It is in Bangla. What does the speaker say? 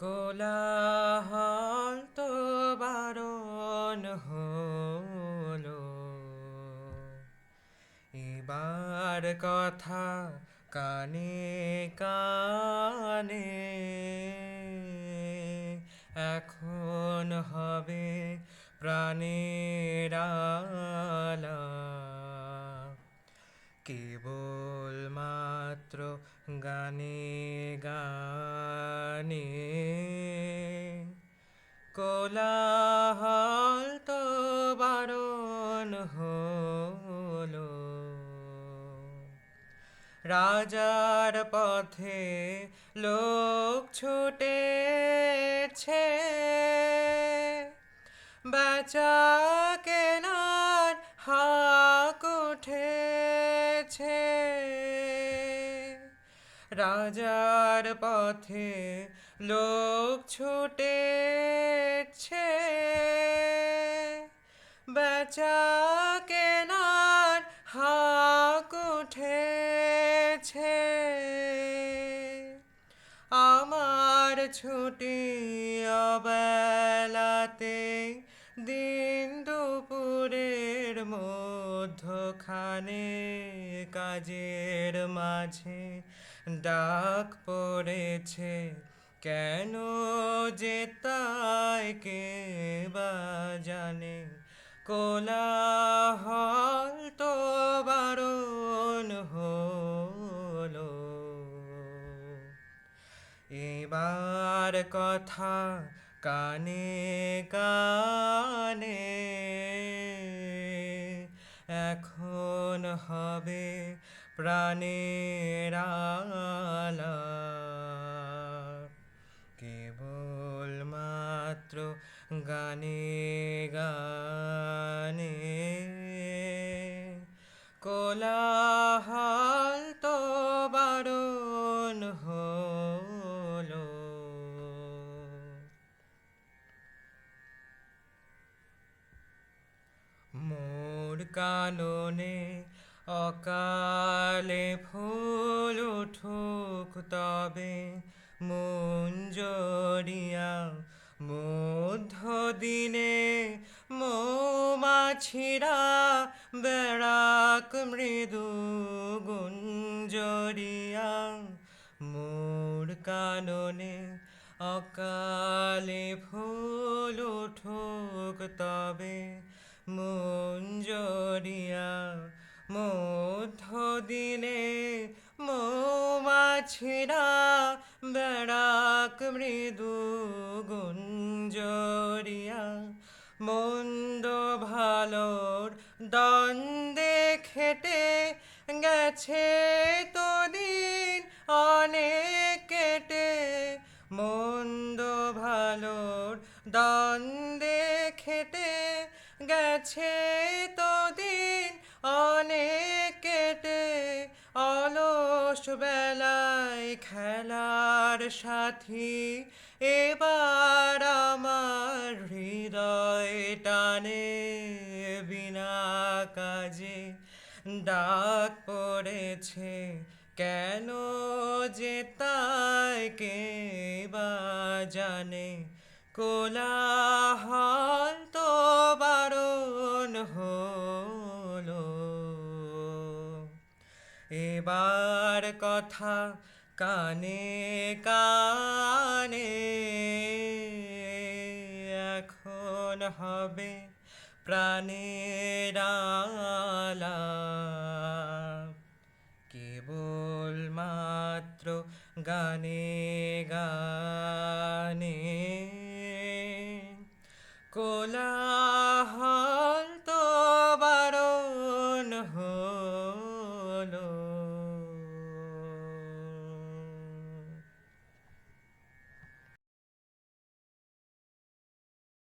কোলাহল তো বারণ হলো, এবার কথা কানে কানে, এখন হবে প্রাণের আলাপ। কেবল মাত্র গানে গানে কোলাহল তো বারণ হলো। রাজার পথে লোক ছুটেছে, বেচা কেনার হাক উঠেছে। রাজার পথে লোক ছুটেছে, বেচা কেনার হাক উঠেছে। আমার ছুটি অবেলাতে দিন দুপুরের মধ্যখানে কাজের মাঝে ডাক পড়েছে, কেন যে তাই কে বা জানে। কোলাহল তো বারণ হলো, এবার কথা কানে কানে, এখন হবে প্রাণের আলাপ। কেবল মাত্র গানে গানে কোলাহল তো বারণ হলো। মোর কাননে অকালে ফুল উঠুক তবে, মঞ্জরিয়া মধ্য দিনে মৌমাছিরা বেড়াক মৃদু গুঞ্জরিয়া। মোর কাননে অকালে ফুল উঠুক তবে, মঞ্জরিয়া মধ্য দিনে মৌমাছিরা বেড়াক মৃদু গুঞ্জরিয়া। মন্দ ভালোর দ্বন্দ্বে খেটে গেছে তো দিন অনেক কেটে, মন্দ ভালোর দ্বন্দ্বে খেটে গেছে তো দিন অনেক কেটে। অলস বেলায় খেলার সাথী এবার আমার হৃদয় টানে, বিনা কাজে ডাক পড়েছে, কেন যে তাই কে বা জানে। কোলাহল তো বারণ হলো, এবার কথা কানে কানে, এখন হবে প্রাণের আলাপ। কেবল মাত্র গানে গানে কোলা